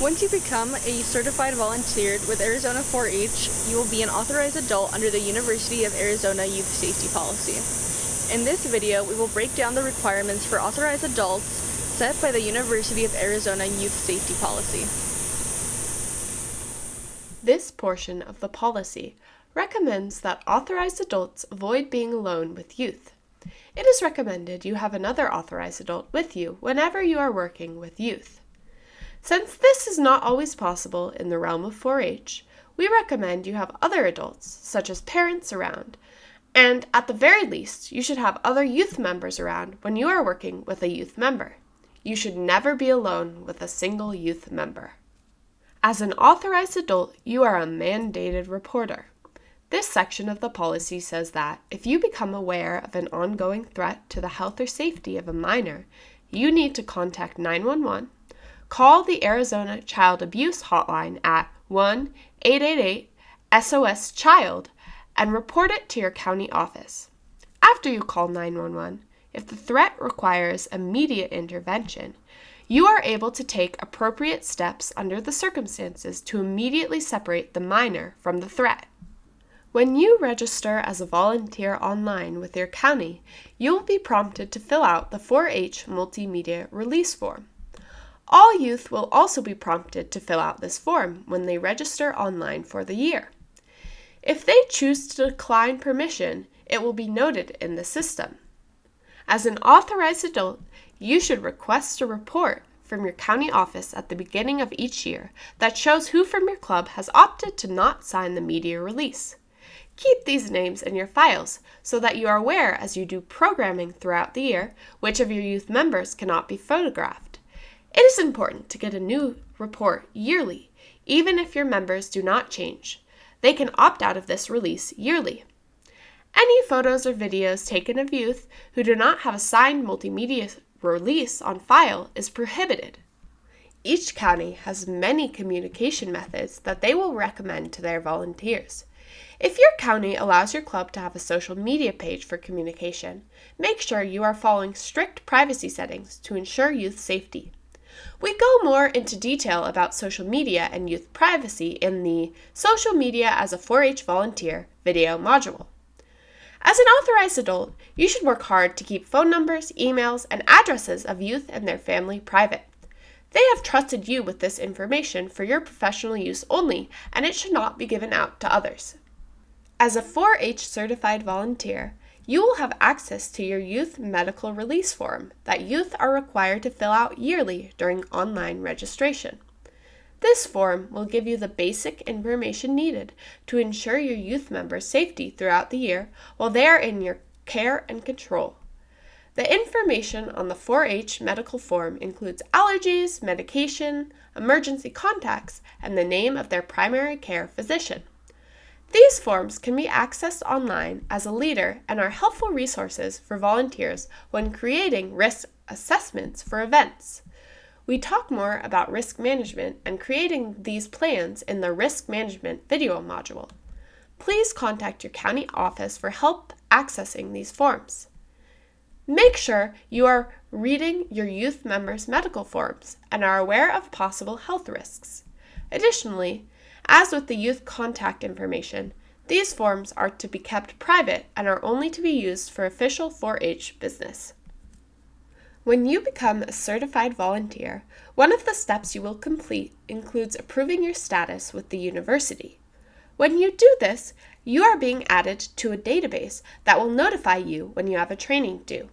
Once you become a certified volunteer with Arizona 4-H, you will be an authorized adult under the University of Arizona Youth Safety Policy. In this video, we will break down the requirements for authorized adults set by the University of Arizona Youth Safety Policy. This portion of the policy recommends that authorized adults avoid being alone with youth. It is recommended you have another authorized adult with you whenever you are working with youth. Since this is not always possible in the realm of 4-H, we recommend you have other adults, such as parents, around, and at the very least, you should have other youth members around when you are working with a youth member. You should never be alone with a single youth member. As an authorized adult, you are a mandated reporter. This section of the policy says that if you become aware of an ongoing threat to the health or safety of a minor, you need to contact 911, call the Arizona Child Abuse Hotline at 1-888-SOS-CHILD, and report it to your county office. After you call 911, if the threat requires immediate intervention, you are able to take appropriate steps under the circumstances to immediately separate the minor from the threat. When you register as a volunteer online with your county, you will be prompted to fill out the 4-H Multimedia Release Form. All youth will also be prompted to fill out this form when they register online for the year. If they choose to decline permission, it will be noted in the system. As an authorized adult, you should request a report from your county office at the beginning of each year that shows who from your club has opted to not sign the media release. Keep these names in your files so that you are aware as you do programming throughout the year which of your youth members cannot be photographed. It is important to get a new report yearly, even if your members do not change. They can opt out of this release yearly. Any photos or videos taken of youth who do not have a signed multimedia release on file is prohibited. Each county has many communication methods that they will recommend to their volunteers. If your county allows your club to have a social media page for communication, make sure you are following strict privacy settings to ensure youth safety. We go more into detail about social media and youth privacy in the Social Media as a 4-H Volunteer video module. As an authorized adult, you should work hard to keep phone numbers, emails, and addresses of youth and their family private. They have trusted you with this information for your professional use only, and it should not be given out to others. As a 4-H certified volunteer, you will have access to your youth medical release form that youth are required to fill out yearly during online registration. This form will give you the basic information needed to ensure your youth members' safety throughout the year while they are in your care and control. The information on the 4-H medical form includes allergies, medication, emergency contacts, and the name of their primary care physician. These forms can be accessed online as a leader and are helpful resources for volunteers when creating risk assessments for events. We talk more about risk management and creating these plans in the Risk Management video module. Please contact your county office for help accessing these forms. Make sure you are reading your youth members' medical forms and are aware of possible health risks. Additionally, as with the youth contact information, these forms are to be kept private and are only to be used for official 4-H business. When you become a certified volunteer, one of the steps you will complete includes approving your status with the university. When you do this, you are being added to a database that will notify you when you have a training due.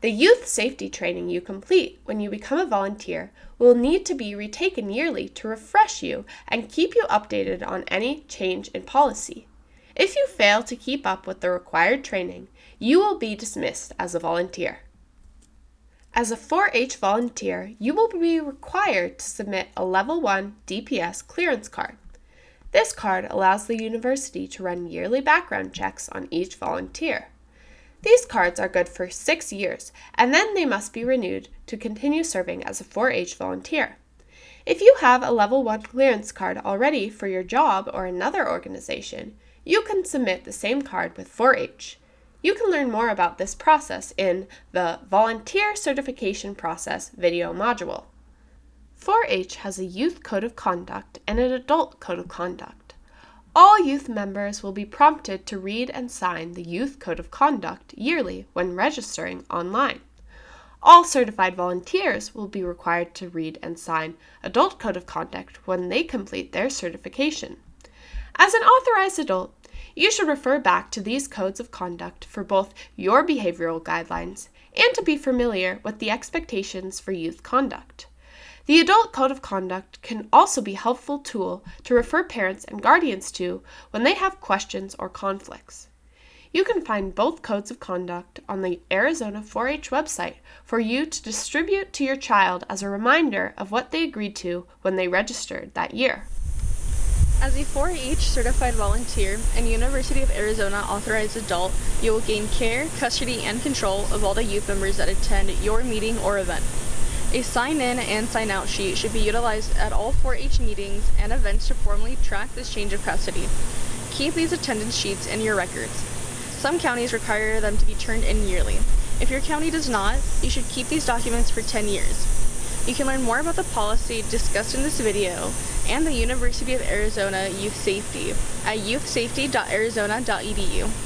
The youth safety training you complete when you become a volunteer will need to be retaken yearly to refresh you and keep you updated on any change in policy. If you fail to keep up with the required training, you will be dismissed as a volunteer. As a 4-H volunteer, you will be required to submit a Level 1 DPS clearance card. This card allows the university to run yearly background checks on each volunteer. These cards are good for 6 years, and then they must be renewed to continue serving as a 4-H volunteer. If you have a Level 1 clearance card already for your job or another organization, you can submit the same card with 4-H. You can learn more about this process in the Volunteer Certification Process video module. 4-H has a youth code of conduct and an adult code of conduct. All youth members will be prompted to read and sign the youth code of conduct yearly when registering online. All certified volunteers will be required to read and sign adult code of conduct when they complete their certification. As an authorized adult, you should refer back to these codes of conduct for both your behavioral guidelines and to be familiar with the expectations for youth conduct. The Adult Code of Conduct can also be a helpful tool to refer parents and guardians to when they have questions or conflicts. You can find both codes of conduct on the Arizona 4-H website for you to distribute to your child as a reminder of what they agreed to when they registered that year. As a 4-H certified volunteer and University of Arizona authorized adult, you will gain care, custody, and control of all the youth members that attend your meeting or event. A sign-in and sign-out sheet should be utilized at all 4-H meetings and events to formally track this change of custody. Keep these attendance sheets in your records. Some counties require them to be turned in yearly. If your county does not, you should keep these documents for 10 years. You can learn more about the policy discussed in this video and the University of Arizona Youth Safety at youthsafety.arizona.edu.